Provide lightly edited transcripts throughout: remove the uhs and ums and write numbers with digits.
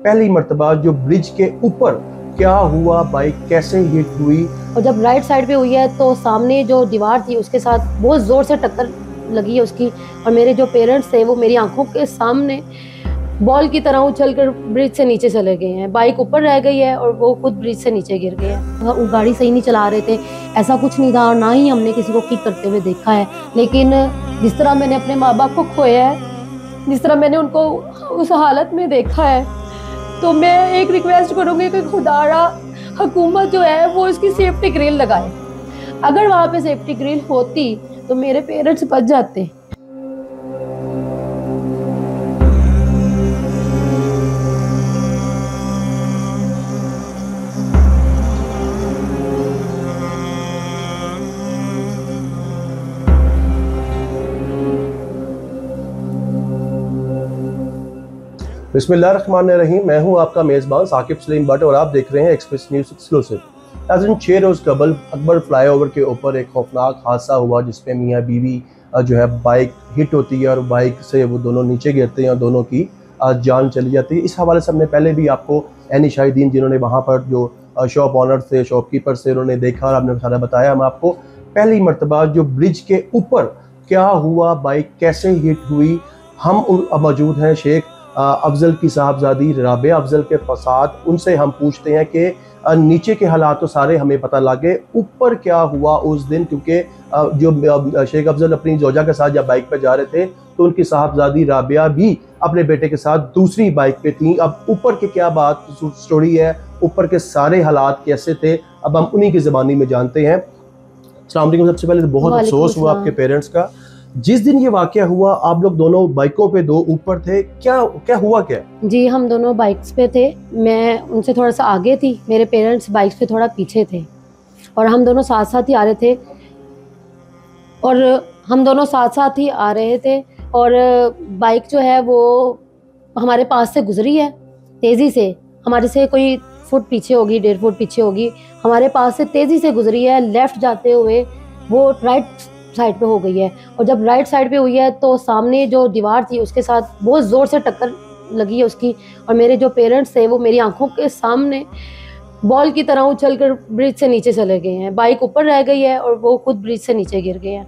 पहली मर्तबा जो ब्रिज के ऊपर क्या हुआ, बाइक कैसे हिट हुई। और जब राइट साइड पे हुई है तो सामने जो दीवार थी उसके साथ बहुत जोर से टक्कर लगी है उसकी, और मेरे जो पेरेंट्स थे वो मेरी आंखों के सामने बॉल की तरह उछलकर ब्रिज से नीचे चले गए हैं। बाइक ऊपर रह गई है और वो खुद ब्रिज से नीचे गिर गए हैं। वो गाड़ी सही नहीं चला रहे थे, ऐसा कुछ नहीं था, और ना ही हमने किसी को किक करते हुए देखा है। लेकिन जिस तरह मैंने अपने माँ बाप को खोया है, जिस तरह मैंने उनको उस हालत में देखा है, तो मैं एक रिक्वेस्ट करूँगी कि खुदारा हुकूमत जो है वो इसकी सेफ्टी ग्रिल लगाए। अगर वहाँ पे सेफ्टी ग्रिल होती तो मेरे पेरेंट्स बच जाते। बिस्मिल्लाहिर्रहमानिर्रहीम। मैं हूं आपका मेज़बान साकिब सलीम भट्ट और आप देख रहे हैं एक्सप्रेस न्यूज़ एक्सक्लूसिव। नाज़रीन, 6 रोज़ कबल अकबर फ्लाईओवर के ऊपर एक खौफनाक हादसा हुआ जिसमें मियाँ बीवी जो है बाइक हिट होती है और बाइक से वो दोनों नीचे गिरते हैं और दोनों की जान चली जाती है। इस हवाले से हमने पहले भी आपको यानी शाहिदीन जिन्होंने वहाँ पर जो शॉप ऑनर थे, शॉपकीपर से, उन्होंने देखा और आपने सारा बताया। हम आपको पहली मर्तबा जो ब्रिज के ऊपर क्या हुआ, बाइक कैसे हिट हुई, हम मौजूद हैं शेख अफजल की साहबजादी राबिया अफजल के साथ। उनसे हम पूछते हैं कि नीचे के हालात तो सारे हमें पता लगे, ऊपर क्या हुआ उस दिन, क्योंकि जो शेख अफजल अपनी जोजा के साथ जब बाइक पर जा रहे थे तो उनकी साहबजादी राबिया भी अपने बेटे के साथ दूसरी बाइक पे थी। अब ऊपर के क्या बात स्टोरी है, ऊपर के सारे हालात कैसे थे, अब हम उन्हीं की ज़बानी में जानते हैं। अस्सलाम वालेकुम। सबसे पहले तो बहुत अफसोस हुआ आपके पेरेंट्स का। जिस दिन ये वाकया हुआ आप लोग दोनों बाइकों पे दो ऊपर थे, क्या क्या हुआ क्या? जी, हम दोनों बाइक्स पे थे। मैं उनसे थोड़ा सा आगे थी, मेरे पेरेंट्स बाइक्स पे थोड़ा पीछे थे, और हम दोनों साथ साथ ही आ रहे थे और बाइक जो है वो हमारे पास से गुजरी है तेज़ी से, हमारे से कोई फुट पीछे होगी, 1.5 फुट पीछे होगी, हमारे पास से तेज़ी से गुजरी है। लेफ़्ट जाते हुए वो राइट साइड पे हो गई है, और जब राइट साइड पे हुई है तो सामने जो दीवार थी उसके साथ बहुत ज़ोर से टक्कर लगी है उसकी, और मेरे जो पेरेंट्स थे वो मेरी आंखों के सामने बॉल की तरह उछलकर ब्रिज से नीचे चले गए हैं। बाइक ऊपर रह गई है और वो खुद ब्रिज से नीचे गिर गए हैं।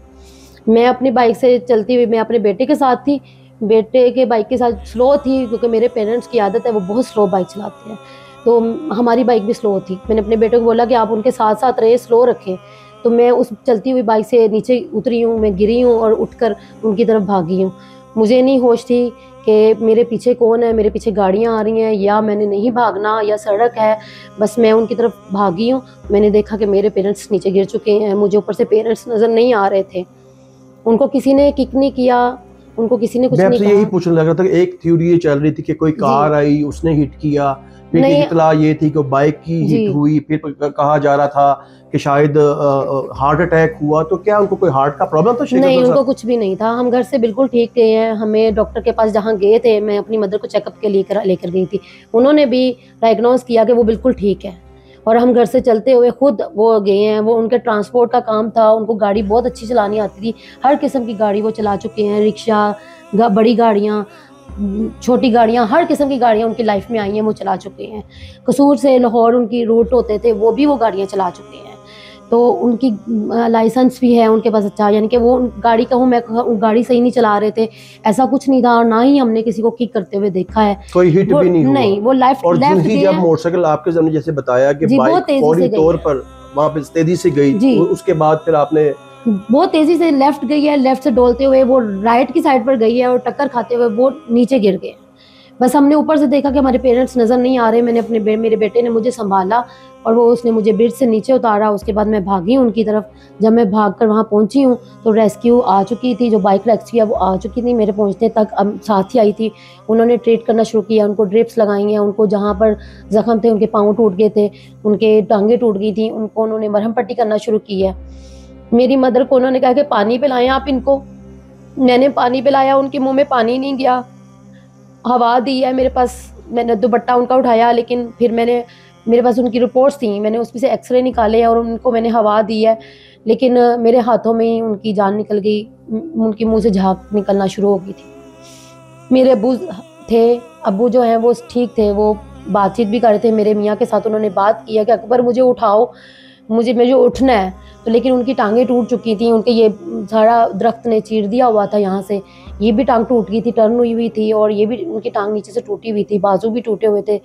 मैं अपनी बाइक से चलती हुई, मैं अपने बेटे के साथ थी, बेटे के बाइक के साथ स्लो थी क्योंकि मेरे पेरेंट्स की आदत है वो बहुत स्लो बाइक चलाते हैं, तो हमारी बाइक भी स्लो थी। मैंने अपने बेटे को बोला कि आप उनके साथ साथ रहे, स्लो रखें, तो मैं उस चलती हुई बाइक से नीचे उतरी हूँ, मैं गिरी हूँ और उठकर उनकी तरफ भागी हूँ। मुझे नहीं होश थी कि मेरे पीछे कौन है, मेरे पीछे गाड़ियाँ आ रही हैं या मैंने नहीं भागना या सड़क है, बस मैं उनकी तरफ भागी हूँ। मैंने देखा कि मेरे पेरेंट्स नीचे गिर चुके हैं, मुझे ऊपर से पेरेंट्स नज़र नहीं आ रहे थे, उनको किसी ने किक नहीं किया, उनको किसी ने कुछ नहीं कहा। यही पूछने लग रहा था कि एक थ्योरी ये चल रही थी कि कोई कार आई उसने हिट किया, फिर इतला ये थी कि बाइक की हिट हुई, फिर कहा जा रहा था कि शायद हार्ट अटैक हुआ। तो क्या उनको कोई हार्ट का प्रॉब्लम था? नहीं, उनको कुछ भी नहीं था। हम घर से बिल्कुल ठीक गए हैं। हमें डॉक्टर के पास जहाँ गए थे, मैं अपनी मदर को चेकअप के लिए लेकर गई थी, उन्होंने भी डायग्नोज किया कि वो बिल्कुल ठीक है, और हम घर से चलते हुए खुद वो गए हैं। वो उनके ट्रांसपोर्ट का काम था, उनको गाड़ी बहुत अच्छी चलानी आती थी, हर किस्म की गाड़ी वो चला चुके हैं, रिक्शा, बड़ी गाड़ियाँ, छोटी गाड़ियाँ, हर किस्म की गाड़ियाँ उनकी लाइफ में आई हैं, वो चला चुके हैं। कसूर से लाहौर उनकी रूट होते थे, वो भी वो गाड़ियाँ चला चुके हैं, तो उनकी लाइसेंस भी है उनके पास अच्छा, यानी कि वो गाड़ी कहूँ मैं गाड़ी सही नहीं चला रहे थे, ऐसा कुछ नहीं था, और ना ही हमने किसी को किक करते हुए देखा है। कोई हिट भी नहीं हुआ। नहीं, वो लेफ्ट जब मोटरसाइकिल आपके सामने जैसे बताया कि बाइक फौरी तौर पर वहाँ पे तेजी से गई, उसके बाद फिर आपने बहुत तेजी से लेफ्ट गई है, लेफ्ट से डोलते हुए वो राइट की साइड पर गई है और टक्कर खाते हुए वो नीचे गिर गए। बस हमने ऊपर से देखा कि हमारे पेरेंट्स नज़र नहीं आ रहे। मैंने मेरे बेटे ने मुझे संभाला और उसने मुझे ब्रिज से नीचे उतारा। उसके बाद मैं भागी उनकी तरफ। जब मैं भागकर वहाँ पहुँची हूँ तो रेस्क्यू आ चुकी थी, जो बाइक रेस्क्यू है वो आ चुकी थी मेरे पहुँचने तक। अब साथ ही आई थी, उन्होंने ट्रीट करना शुरू किया, उनको ड्रिप्स लगाई हैं, उनको जहाँ पर ज़ख्म थे, उनके पाँव टूट गए थे, उनके टांगें टूट गई थी, उनको उन्होंने मरहम पट्टी करना शुरू की है। मेरी मदर को उन्होंने कहा कि पानी पिलाएं आप इनको। मैंने पानी पिलाया, उनके मुँह में पानी नहीं गया, हवा दी है मेरे पास। मैंने दुपट्टा उनका उठाया, लेकिन फिर मेरे पास उनकी रिपोर्ट्स थी, मैंने उसमें से एक्सरे निकाले और उनको मैंने हवा दी है, लेकिन मेरे हाथों में ही उनकी जान निकल गई, उनके मुंह से झाग निकलना शुरू हो गई थी। मेरे अब्बू जो हैं वो ठीक थे, वो बातचीत भी कर रहे थे मेरे मियाँ के साथ, उन्होंने बात किया कि अकबर मुझे उठाओ, मुझे उठना है। तो लेकिन उनकी टांगें टूट चुकी थी, उनके ये सारा दरख्त ने चीर दिया हुआ था यहाँ से, ये भी टांग टूट गई थी, टर्न हुई हुई थी, और ये भी उनकी टांग नीचे से टूटी हुई थी, बाजू भी टूटे हुए थे,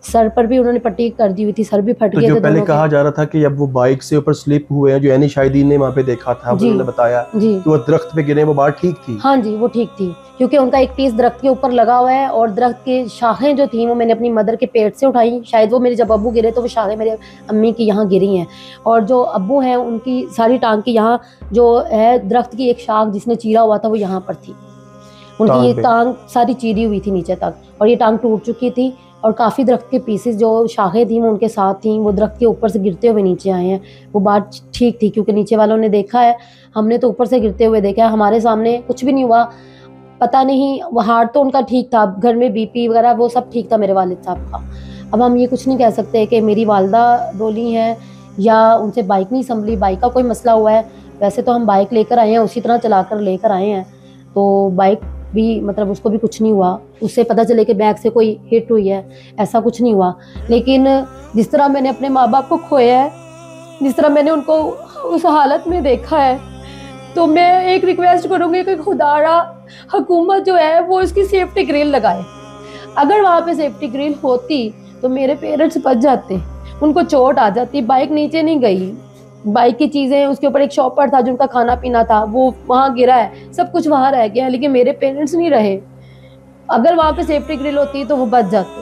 सर पर भी उन्होंने पट्टी कर दी हुई थी, सर भी फट तो गए जो थे पहले दोनों कहा जा रहा था कि जब वो बाइक से ऊपर स्लिप हुए हैं, जो यानी शाहिदीन ने वहाँ पे देखा था, उन्होंने बताया जी कि वो दरख्त पे गिरे, वो बात ठीक थी। हाँ जी, वो ठीक थी, क्योंकि उनका एक पीस दरख्त के ऊपर लगा हुआ है, और दरख्त की शाखें जो थी वो मैंने अपनी मदर के पेट से उठाई, शायद वो मेरे जब अब्बू गिरे तो वो शाखें मेरे अम्मी की यहाँ गिरी हैं, और जो अब्बू हैं उनकी सारी टांग की यहाँ जो है दरख्त की एक शाख जिसने चीरा हुआ था वो यहाँ पर थी, उनकी ये टांग सारी चीरी हुई थी नीचे तक, और ये टांग टूट चुकी थी, और काफ़ी दरख्त के पीसेस जो शाखें थी वो उनके साथ थी, वो दरख्त के ऊपर से गिरते हुए नीचे आए हैं। वो बात ठीक थी, क्योंकि नीचे वालों ने देखा है, हमने तो ऊपर से गिरते हुए देखा है, हमारे सामने कुछ भी नहीं हुआ। पता नहीं, वो हार्ट तो उनका ठीक था, घर में बीपी वगैरह वो सब ठीक था मेरे वालिद साहब का। अब हम ये कुछ नहीं कह सकते कि मेरी वालदा डोली हैं या उनसे बाइक नहीं संभली, बाइक का कोई मसला हुआ है। वैसे तो हम बाइक लेकर आए हैं, उसी तरह चला कर लेकर आए हैं, तो बाइक भी मतलब उसको भी कुछ नहीं हुआ, उससे पता चले कि बैग से कोई हिट हुई है, ऐसा कुछ नहीं हुआ। लेकिन जिस तरह मैंने अपने माँ बाप को खोया है, जिस तरह मैंने उनको उस हालत में देखा है, तो मैं एक रिक्वेस्ट करूँगी कि खुदारा हुकूमत जो है वो इसकी सेफ्टी ग्रिल लगाए। अगर वहाँ पे सेफ्टी ग्रिल होती तो मेरे पेरेंट्स बच जाते, उनको चोट आ जाती, बाइक नीचे नहीं गई, बाइक की चीज़ें, उसके ऊपर एक शॉपर था जिनका खाना पीना था वो वहाँ गिरा है, सब कुछ वहाँ रह गया, लेकिन मेरे पेरेंट्स नहीं रहे। अगर वहाँ पे सेफ्टी ग्रिल होती तो वो बच जाते।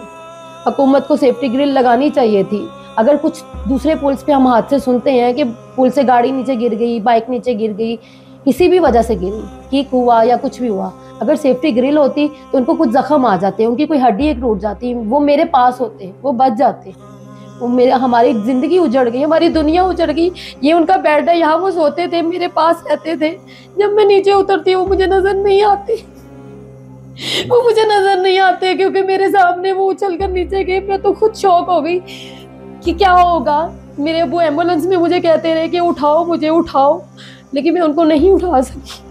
हुकूमत को सेफ्टी ग्रिल लगानी चाहिए थी। अगर कुछ दूसरे पुल्स पे हम हादसे सुनते हैं कि पुल से गाड़ी नीचे गिर गई, बाइक नीचे गिर गई, किसी भी वजह से गिरी, किक हुआ या कुछ भी हुआ, अगर सेफ्टी ग्रिल होती तो उनको कुछ जख्म आ जाते, उनकी कोई हड्डी एक टूट जाती, वो मेरे पास होते, वो बच जाते। वो मेरा, हमारी ज़िंदगी उजड़ गई, हमारी दुनिया उजड़ गई। ये उनका बेड है, यहाँ वो सोते थे, मेरे पास रहते थे। जब मैं नीचे उतरती वो मुझे नज़र नहीं आती, वो मुझे नज़र नहीं आते, क्योंकि मेरे सामने वो उछल कर नीचे गए। मैं तो खुद शौक हो गई कि क्या होगा। मेरे अब्बू एम्बुलेंस में मुझे कहते रहे कि उठाओ, मुझे उठाओ, लेकिन मैं उनको नहीं उठा सकी,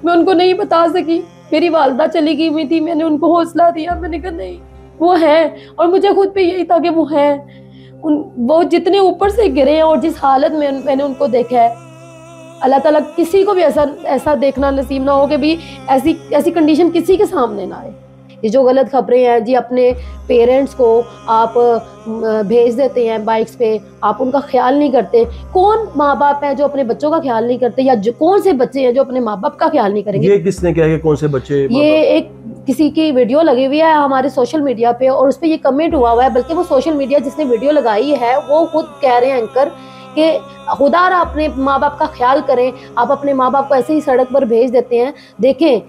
मैं उनको नहीं बता सकी। मेरी वालदा चली गई हुई थी, मैंने उनको हौसला दिया, मैंने कहा नहीं वो है, और मुझे खुद पे यही था कि वो है। वो जितने ऊपर से गिरे हैं और जिस हालत में मैंने उनको देखा है, अल्लाह ताला किसी को भी ऐसा देखना नसीब ना हो कि भी ऐसी कंडीशन किसी के सामने ना आए। ये जो गलत खबरें हैं जी, अपने पेरेंट्स को आप भेज देते हैं बाइक्स पे, आप उनका ख्याल नहीं करते। कौन माँ बाप हैं जो अपने बच्चों का ख्याल नहीं करते, या कौन से बच्चे हैं जो अपने माँ बाप का ख्याल नहीं करेंगे? ये किसने कहा कि कौन से बच्चे? ये एक किसी की वीडियो लगी हुई है हमारे सोशल मीडिया पे, और उस पर ये कमेंट हुआ हुआ है, बल्कि वो सोशल मीडिया जिसने वीडियो लगाई है वो खुद कह रहे हैं एंकर कि खुदारा अपने माँ बाप का ख्याल करें, आप अपने माँ बाप को ऐसे ही सड़क पर भेज देते हैं। देखें,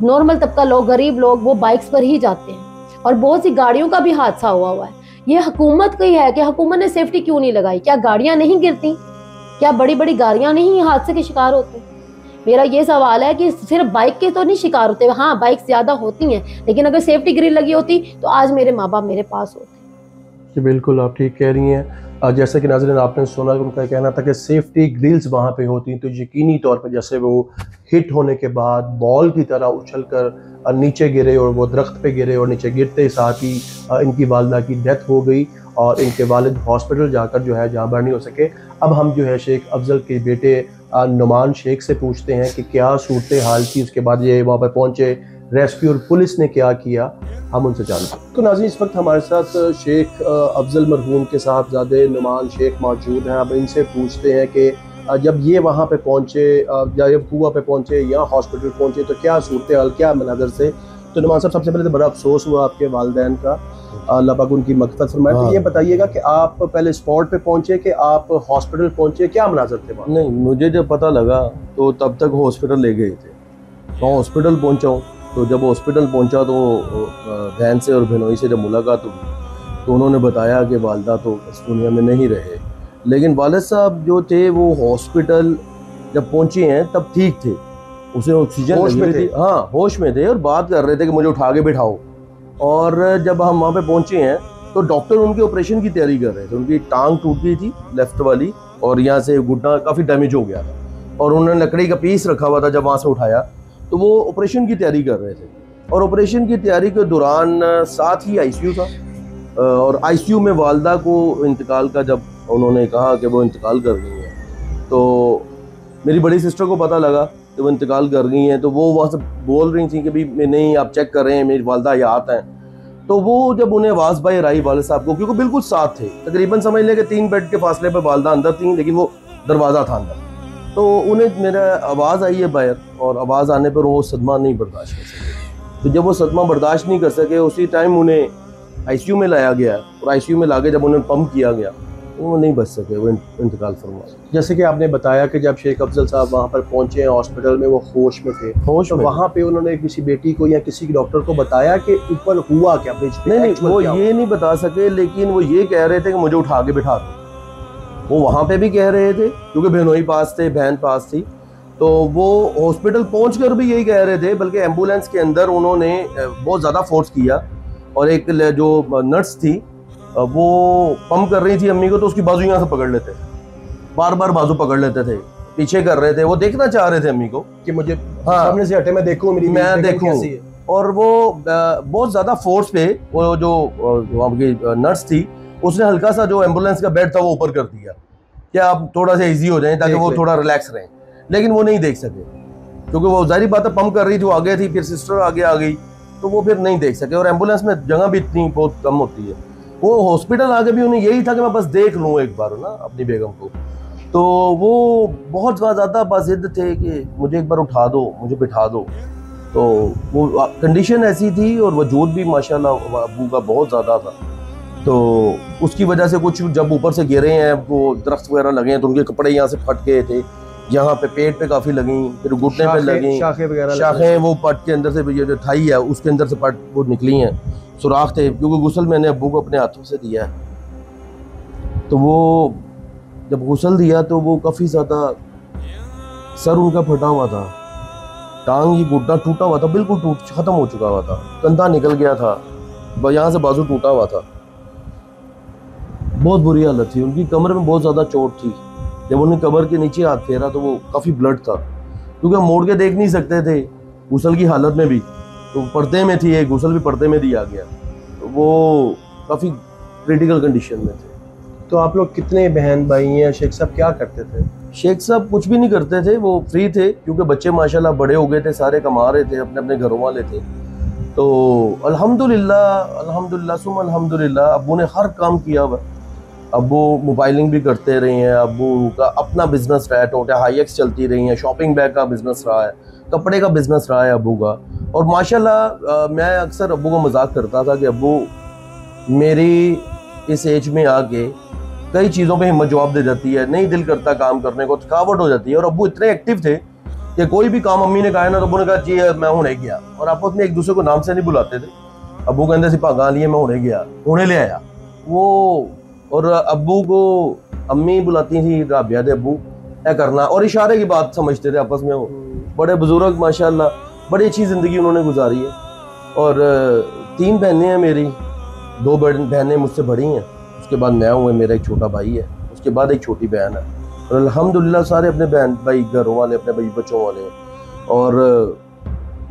नॉर्मल तबका लोग, गरीब लोग, वो बाइक्स पर ही जाते हैं, और बहुत सी गाड़ियों का भी हादसा हुआ है। ये हुकूमत की है कि हुकूमत ने सेफ्टी क्यों नहीं लगाई? क्या गाड़ियाँ नहीं गिरती? क्या बड़ी बड़ी गाड़ियाँ नहीं हादसे के शिकार होती? मेरा ये सवाल है कि सिर्फ बाइक के तो नहीं शिकार होते, हाँ बाइक ज़्यादा होती हैं, लेकिन अगर सेफ्टी ग्रिल लगी होती तो आज मेरे माँ बाप मेरे पास होते। बिल्कुल आप ठीक कह रही हैं। जैसे कि नाज़रीन आपने सुना कि उनका कहना था कि सेफ्टी ग्रिल्स वहाँ पे होती तो यकीनी तौर पर जैसे वो हिट होने के बाद बॉल की तरह उछलकर नीचे गिरे और वो दरख्त पे गिरे और नीचे गिरते साथ ही इनकी वालदा की डेथ हो गई और इनके वालिद हॉस्पिटल जाकर जो है जाँ नहीं हो सके। अब हम जो है शेख अफजल के बेटे नुमान शेख से पूछते हैं कि क्या सूरत हाल थी, उसके बाद ये वहाँ पर पहुँचे, रेस्क्यू और पुलिस ने क्या किया, हम उनसे जानते हैं। तो नाज़रीन इस वक्त हमारे साथ शेख अफजल मरहूम के साहबजादे नुमान शेख मौजूद हैं। अब इनसे पूछते हैं कि जब ये वहाँ पे पहुँचे या जब कुआ पे पहुँचे या हॉस्पिटल पहुँचे तो क्या सूरत हाल, क्या मनाज़र से? तो नुमान साहब, सबसे पहले तो बड़ा अफसोस हुआ आपके वालिदैन का, अल्लाह पाक उनकी मग़फ़िरत फरमाए। तो ये बताइएगा कि आप पहले स्पॉट पे पहुँचे कि आप हॉस्पिटल पहुँचे, क्या मनाज़र थे वहाँ? नहीं, मुझे जब पता लगा तो तब तक हॉस्पिटल ले गए थे, तो हॉस्पिटल पहुँचा हूँ। तो जब हॉस्पिटल पहुंचा तो बहन से और बहनोई से जब मुलाकात हुई तो उन्होंने बताया कि वालदा तो इस दुनिया में नहीं रहे, लेकिन वालिद साहब जो थे वो हॉस्पिटल जब पहुंचे हैं तब ठीक थे, उसे ऑक्सीजन होश में थे। हाँ होश में थे और बात कर रहे थे कि मुझे उठा के बिठाओ। और जब हम वहाँ पे पहुँचे हैं तो डॉक्टर उनके ऑपरेशन की तैयारी कर रहे थे। उनकी टांग टूट गई थी लेफ्ट वाली और यहाँ से घुटना काफ़ी डैमेज हो गया था और उन्होंने लकड़ी का पीस रखा हुआ था। जब वहाँ से उठाया तो वो ऑपरेशन की तैयारी कर रहे थे और ऑपरेशन की तैयारी के दौरान साथ ही आईसीयू था और आईसीयू में वालदा को इंतकाल का जब उन्होंने कहा कि वो इंतकाल कर गई हैं, तो मेरी बड़ी सिस्टर को पता लगा कि वो इंतकाल कर गई हैं, तो वो वहाँ से बोल रही थी कि भाई नहीं आप चेक कर रहे हैं, मेरी वालदा हयात हैं। तो वो जब उन्हें आवाज़ बाहर आई वाले साहब को, क्योंकि बिल्कुल साथ थे, तकरीबन समझ लें कि 3 बेड के फासले पर वालदा अंदर थी, लेकिन वो दरवाज़ा था अंदर, तो उन्हें मेरा आवाज़ आई है बाहर, और आवाज़ आने पर वो सदमा नहीं बर्दाश्त कर सके। तो जब वो सदमा बर्दाश्त नहीं कर सके, उसी टाइम उन्हें आईसीयू में लाया गया, और आईसीयू में लाके जब उन्हें पंप किया गया वो नहीं बच सके, वो इंतकाल फरमा। जैसे कि आपने बताया कि जब शेख अफजल साहब वहाँ पर पहुँचे हॉस्पिटल में, वो होश में थे, होश तो में वहाँ पे उन्होंने किसी बेटी को या किसी डॉक्टर को बताया कि ऊपर हुआ क्या, ब्रिज पे? नहीं, actual वो क्या हुआ? ये नहीं बता सके, लेकिन वो ये कह रहे थे कि मुझे उठा के बिठा दो। वो वहाँ पे भी कह रहे थे, क्योंकि बहनोई पास थे, बहन पास थी, तो वो हॉस्पिटल पहुंचकर भी यही कह रहे थे। बल्कि एम्बुलेंस के अंदर उन्होंने बहुत ज़्यादा फोर्स किया, और एक जो नर्स थी वो पंप कर रही थी अम्मी को, तो उसकी बाजू यहाँ से पकड़ लेते, बार बार बाजू पकड़ लेते थे, पीछे कर रहे थे, वो देखना चाह रहे थे अम्मी को कि मुझे हाँ, सामने से हटे, मैं देखूं, मेरी मैं देखूं। कैसी है। और वो बहुत ज़्यादा फोर्स पे वो जो आपकी नर्स थी, उसने हल्का सा जो एम्बुलेंस का बेड था वो ऊपर कर दिया कि आप थोड़ा सा इजी हो जाएं, ताकि वो थोड़ा रिलैक्स रहें, लेकिन वो नहीं देख सके, क्योंकि वो जाहिर बात है पंप कर रही थी, वो आगे थी, फिर सिस्टर आगे आ गई, तो वो फिर नहीं देख सके। और एम्बुलेंस में जगह भी इतनी बहुत कम होती है। वो हॉस्पिटल आगे भी उन्हें यही था कि मैं बस देख लूँ एक बार ना अपनी बेगम को, तो वो बहुत ज़्यादा बाजिद थे कि मुझे एक बार उठा दो, मुझे बिठा दो। तो वो कंडीशन ऐसी थी, और वजूद भी माशाल्लाह अबू का बहुत ज़्यादा था, तो उसकी वजह से कुछ जब ऊपर से गिरे हैं, वो दरख्त वगैरह लगे हैं, तो उनके कपड़े यहाँ से फट गए थे, यहाँ पे पेट पे काफ़ी लगी, फिर घुटने पे लगी, शाखें वो पट के अंदर से, ये जो थाई है उसके अंदर से पट वो निकली हैं, सुराख थे, क्योंकि गुस्ल मैंने अब्बू को अपने हाथों से दिया है। तो वो जब गुस्ल दिया तो वो काफ़ी ज़्यादा, सर उनका फटा हुआ था, टांग ये घुटना टूटा हुआ था, बिल्कुल ख़त्म हो चुका हुआ था, कंधा निकल गया था, यहाँ से बाजू टूटा हुआ था, बहुत बुरी हालत थी उनकी। कमर में बहुत ज़्यादा चोट थी, जब उन्हें कमर के नीचे हाथ फेरा तो वो काफ़ी ब्लड था, क्योंकि हम मोड़ के देख नहीं सकते थे गुस्ल की हालत में भी, तो पर्दे में थी, एक गुस्ल भी पर्दे में दिया गया, तो वो काफ़ी क्रिटिकल कंडीशन में थे। तो आप लोग कितने बहन भाई हैं? शेख साहब क्या करते थे? शेख साहब कुछ भी नहीं करते थे, वो फ्री थे, क्योंकि बच्चे माशाल्लाह बड़े हो गए थे, सारे कमा रहे थे, अपने अपने घरों वाले थे। तो अल्हम्दुलिल्लाह सुम अल्हम्दुलिल्लाह अब्बू ने हर काम किया हुआ। अब्बू मोबाइलिंग भी करते रहे हैं, अब्बू का अपना बिजनेस रहा है, टोटा हाई एक्स चलती रही हैं, शॉपिंग बैग का बिजनेस रहा है, कपड़े का बिजनेस रहा है अब्बू का। और माशाल्लाह मैं अक्सर अब्बू को मजाक करता था कि अब्बू मेरी इस एज में आके कई चीज़ों पे हिम्मत जवाब दे जाती है, नहीं दिल करता काम करने को, थकावट हो जाती है। और अब्बू इतने एक्टिव थे कि कोई भी काम अम्मी ने कहा ना, तो अब्बू ने कहा जी मैं होने गया, और आपस में एक दूसरे को नाम से नहीं बुलाते थे। अब्बू कहते थे भागा लिए मैं होने गया, होने ले आया वो। और अब्बू को अम्मी बुलाती थी, राबिया दे अब्बू क्या करना, और इशारे की बात समझते थे आपस में वो। बड़े बुजुर्ग माशाल्लाह, बड़ी अच्छी ज़िंदगी उन्होंने गुजारी है। और 3 बहनें हैं मेरी, 2 बहनें मुझसे बड़ी हैं, उसके बाद मैं हूँ, मेरा एक छोटा भाई है, उसके बाद एक छोटी बहन है। और अल्हम्दुलिल्लाह सारे अपने बहन भाई घरों वाले, अपने भाई बच्चों वाले हैं। और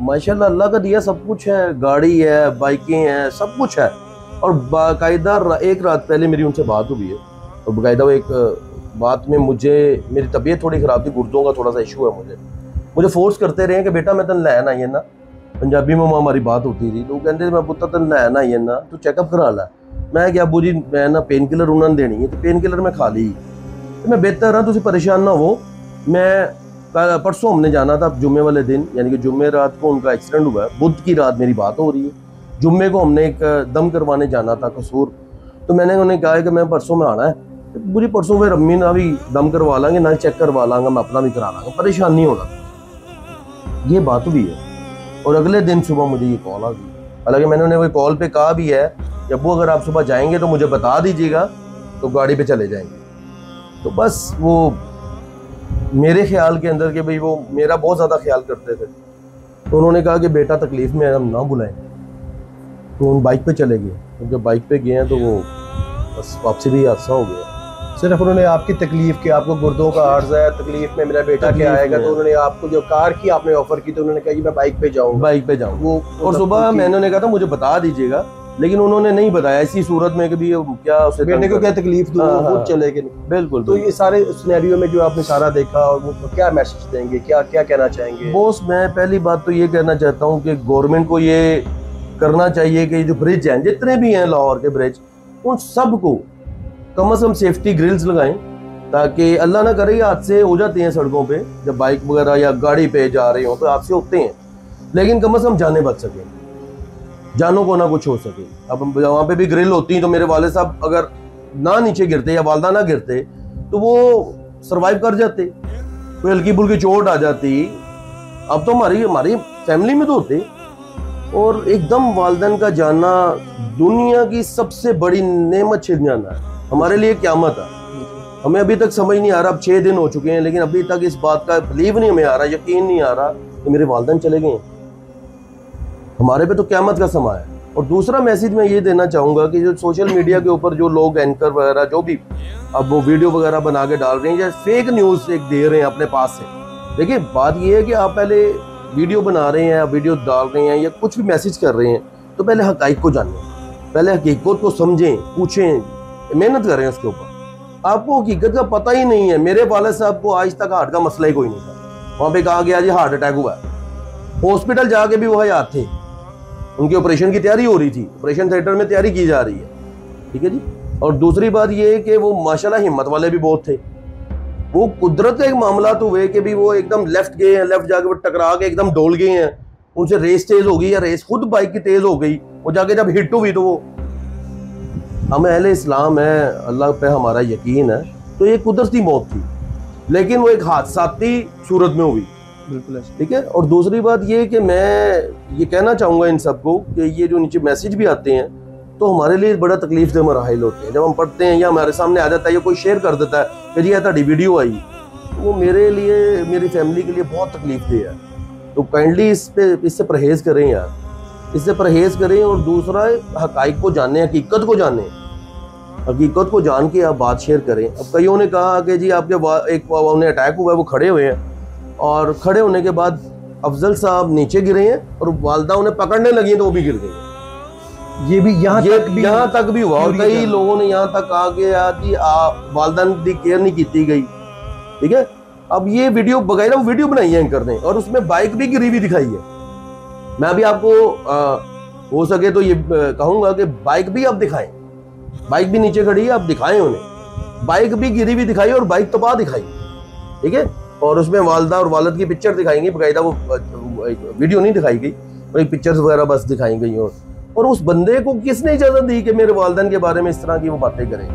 माशाल्लाह अल्लाह का दिया सब कुछ है, गाड़ी है, बाइकें हैं, सब कुछ है। और बाकायदा एक रात पहले मेरी उनसे बात हुई है, और बाकायदा एक बात में मेरी तबीयत थोड़ी ख़राब थी, गुर्दों का थोड़ा सा इशू है, मुझे फोर्स करते रहे कि बेटा मैं तेन लैन आई है ना, पंजाबी में हमारी बात होती थी, तो कहते मैं पुत्र तेन लैन आई है ना, तू चेकअप करा ला। मैं क्या अब्बू जी मैं ना पेन किलर उन्होंने देनी है, तो पेन किलर मैं खा ली, तो मैं बेहतर हाँ, तुम परेशान ना हो। मैं परसों हमने जाना था जुम्मे वाले दिन, यानी कि जुम्मे रात को उनका एक्सीडेंट हुआ है, बुध की रात मेरी बात हो रही है, जुम्मे को हमने एक दम करवाने जाना था कसूर। तो मैंने उन्हें कहा कि मैं परसों में आना है, तो बुरी परसों फिर अम्मी ना भी दम करवा लांगे, ना चेक करवा लांगा, मैं अपना भी करा लांगा, परेशान नहीं होना। ये बात भी है। और अगले दिन सुबह मुझे ये कॉल आ गई, हालांकि मैंने उन्हें वो कॉल पे कहा भी है कि अब्बू अगर आप सुबह जाएंगे तो मुझे बता दीजिएगा, तो गाड़ी पे चले जाएंगे। तो बस वो मेरे ख्याल के अंदर कि भाई वो मेरा बहुत ज़्यादा ख्याल करते थे, तो उन्होंने कहा कि बेटा तकलीफ़ में हम ना बुलाएं, तो उन बाइक पे चले गए। तो जब बाइक पे गए हैं तो वो बस वापसी भी हादसा हो गया। सिर्फ उन्होंने आपकी तकलीफ की, आपको गुर्दों का आर्जा है, तकलीफ में मेरा बेटा क्या आएगा, तो उन्होंने आपको जो कार की आपने ऑफर की, तो उन्होंने कहा कि मैं बाइक पे जाऊंगा, बाइक पे जाऊँ वो। और सुबह मैंने उन्हें कहा था मुझे बता दीजिएगा लेकिन उन्होंने नहीं बताया इसी सूरत में कि भी क्या उसे बेटे को क्या तकलीफ दूं, हाँ, वो चले गए। बिल्कुल। तो ये सारे सिनेरियो में जो आपने सारा देखा, और वो क्या मैसेज देंगे, क्या क्या कहना चाहेंगे? बॉस, मैं पहली बात तो ये कहना चाहता हूँ कि गवर्नमेंट को ये करना चाहिए कि जो ब्रिज हैं, जितने भी हैं लाहौर के ब्रिज, उन सबको कम से कम सेफ्टी ग्रिल्स लगाएं, ताकि अल्लाह ना करे हादसे हो जाते हैं सड़कों पे, जब बाइक वगैरह या गाड़ी पे जा रहे हो तो हादसे होते हैं, लेकिन कम से कम जाने बच सकें, जानों को ना कुछ हो सके। अब वहाँ पे भी ग्रिल होती हैं, तो मेरे वाले साहब अगर ना नीचे गिरते या वालदा ना गिरते तो वो सरवाइव कर जाते, कोई हल्की फुल्की चोट आ जाती। अब तो हमारी फैमिली में तो होते। और एकदम वालदैन का जाना दुनिया की सबसे बड़ी नेमत छिन जाना है, हमारे लिए क़यामत है। हमें अभी तक समझ नहीं आ रहा, अब 6 दिन हो चुके हैं, लेकिन अभी तक इस बात का बिलीव नहीं हमें आ रहा, यकीन नहीं आ रहा कि मेरे वालदैन चले गए। हमारे पे तो क़यामत का समा है। और दूसरा मैसेज मैं ये देना चाहूँगा कि जो सोशल मीडिया के ऊपर जो लोग एंकर वगैरह जो भी अब वो वीडियो वगैरह बना के डाल रहे हैं या फेक न्यूज़ एक दे रहे हैं अपने पास से, देखिए बात ये है कि आप पहले वीडियो बना रहे हैं, वीडियो डाल रहे हैं या कुछ भी मैसेज कर रहे हैं, तो पहले हक़ाइक़ को जानें, पहले हकीकत को समझें, पूछें, मेहनत करें उसके ऊपर। आपको हकीकत का पता ही नहीं है। मेरे वाले साहब को आज तक हार्ट का मसला ही कोई नहीं था, वहाँ पे कहा गया जी हार्ट अटैक हुआ है, हॉस्पिटल जाके भी वो हयात थे, उनके ऑपरेशन की तैयारी हो रही थी, ऑपरेशन थिएटर में तैयारी की जा रही है, ठीक है जी। और दूसरी बात ये है कि वो माशाल्लाह हिम्मत वाले भी बहुत थे। वो कुदरत के एक मामला तो हुए कि भी वो एकदम लेफ्ट गए हैं, लेफ्ट जाके वो टकरा के एकदम डोल गए हैं, उनसे रेस तेज हो गई या रेस खुद बाइक की तेज हो गई, वो जाके जब हिट हुई तो वो, हम अहले इस्लाम है, अल्लाह पे हमारा यकीन है, तो ये कुदरती मौत थी, लेकिन वो एक हादसाती सूरत में हुई, बिल्कुल, ठीक है। और दूसरी बात ये कि मैं ये कहना चाहूँगा इन सबको कि ये जो नीचे मैसेज भी आते हैं तो हमारे लिए बड़ा तकलीफ दे मराहिल होते हैं। जब हम पढ़ते हैं या हमारे सामने आ जाता है या कोई शेयर कर देता है कि जी ये तुम्हारी वीडियो आई, वो मेरे लिए, मेरी फैमिली के लिए बहुत तकलीफ दे है। तो काइंडली इससे परहेज़ करें यार, इससे परहेज़ करें। और दूसरा हक़ाइक़ को जानें, हकीकत को जानें, हकीकत को जान के आप बात शेयर करें। अब कईयों ने कहा कि जी आपके एक उन्हें अटैक हुआ है, वो खड़े हुए हैं, और खड़े होने के बाद अफजल साहब नीचे गिरे हैं और वालदा उन्हें पकड़ने लगी तो वो भी गिर गई। ये भी यहाँ तक भी हुआ। और कई लोगों ने यहाँ तक कहा कि वालदा की केयर नहीं की गई, ठीक है। अब ये वीडियो बगैर वो वीडियो बनाई है एंकर ने, और उसमें बाइक भी गिरी हुई दिखाई है। मैं अभी आपको हो सके तो ये कहूंगा कि बाइक भी आप दिखाएं, बाइक भी नीचे खड़ी है, आप दिखाएं उन्हें, बाइक भी गिरी हुई दिखाई और बाइक तबाह दिखाई, ठीक है। और उसमें वालदा और वालद की पिक्चर दिखाएंगे, बाकायदा वो वीडियो नहीं दिखाई गई, वही पिक्चर्स वगैरह बस दिखाई गई। और उस बंदे को किसने इजाज़त दी कि मेरे वालदैन के बारे में इस तरह की वो बातें करें?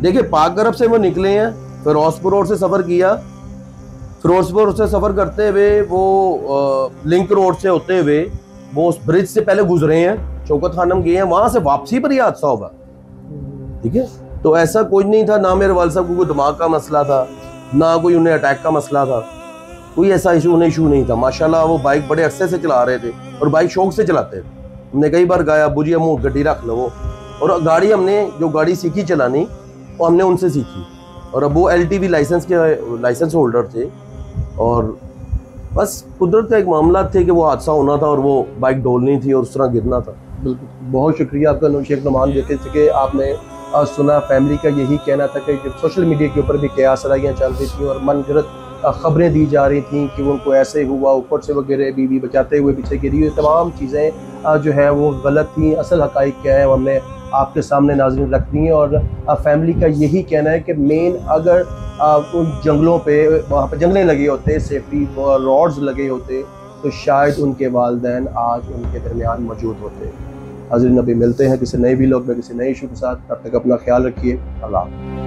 देखिए पाक अरब से वो निकले हैं, फिरोजपुर रोड से सफ़र किया, फिरोजपुर से सफ़र करते हुए वो लिंक रोड से होते हुए वो उस ब्रिज से पहले गुजरे हैं, शौकत खानम गए हैं, वहाँ से वापसी पर ही हादसा होगा, ठीक है। तो ऐसा कुछ नहीं था, ना मेरे वाल साहब को कोई दिमाग का मसला था, ना कोई उन्हें अटैक का मसला था, कोई ऐसा इशू नहीं था। माशाल्लाह वो बाइक बड़े अरसे से चला रहे थे और बाइक शौक से चलाते थे। हमने कई बार गाया बुझी मुँह गड्डी रख लो, और गाड़ी हमने जो गाड़ी सीखी चलानी वो हमने उनसे सीखी, और अब वो LTV लाइसेंस होल्डर थे। और बस कुदरत का एक मामला थे कि वो हादसा होना था और वो बाइक डोलनी थी और उस तरह गिरना था। बिल्कुल, बहुत शुक्रिया आपका शेख नुमान, देते थे कि आपने सुना। फैमिली का यही कहना था कि जब सोशल मीडिया के ऊपर भी क़यासराइयाँ चल रही थी और मनगढ़ंत ख़बरें दी जा रही थी कि उनको ऐसे हुआ, ऊपर से वगैरह, बीवी बचाते हुए पीछे गिरी, ये तमाम चीज़ें जो है वो गलत थी। असल हक़ाइक़ क्या है वो हमने आपके सामने नाज़रीन रख दी हैं। और फैमिली का यही कहना है कि मेन अगर उन जंगलों पे, वहाँ पर जंगलें लगे होते, सेफ्टी रॉड्स लगे होते, तो शायद उनके वालिदैन आज उनके दरमियान मौजूद होते। हाज़रीन, अभी मिलते हैं किसी नए व्लॉग में किसी नए इशू के साथ। तब तक अपना ख्याल रखिए। अल्लाह।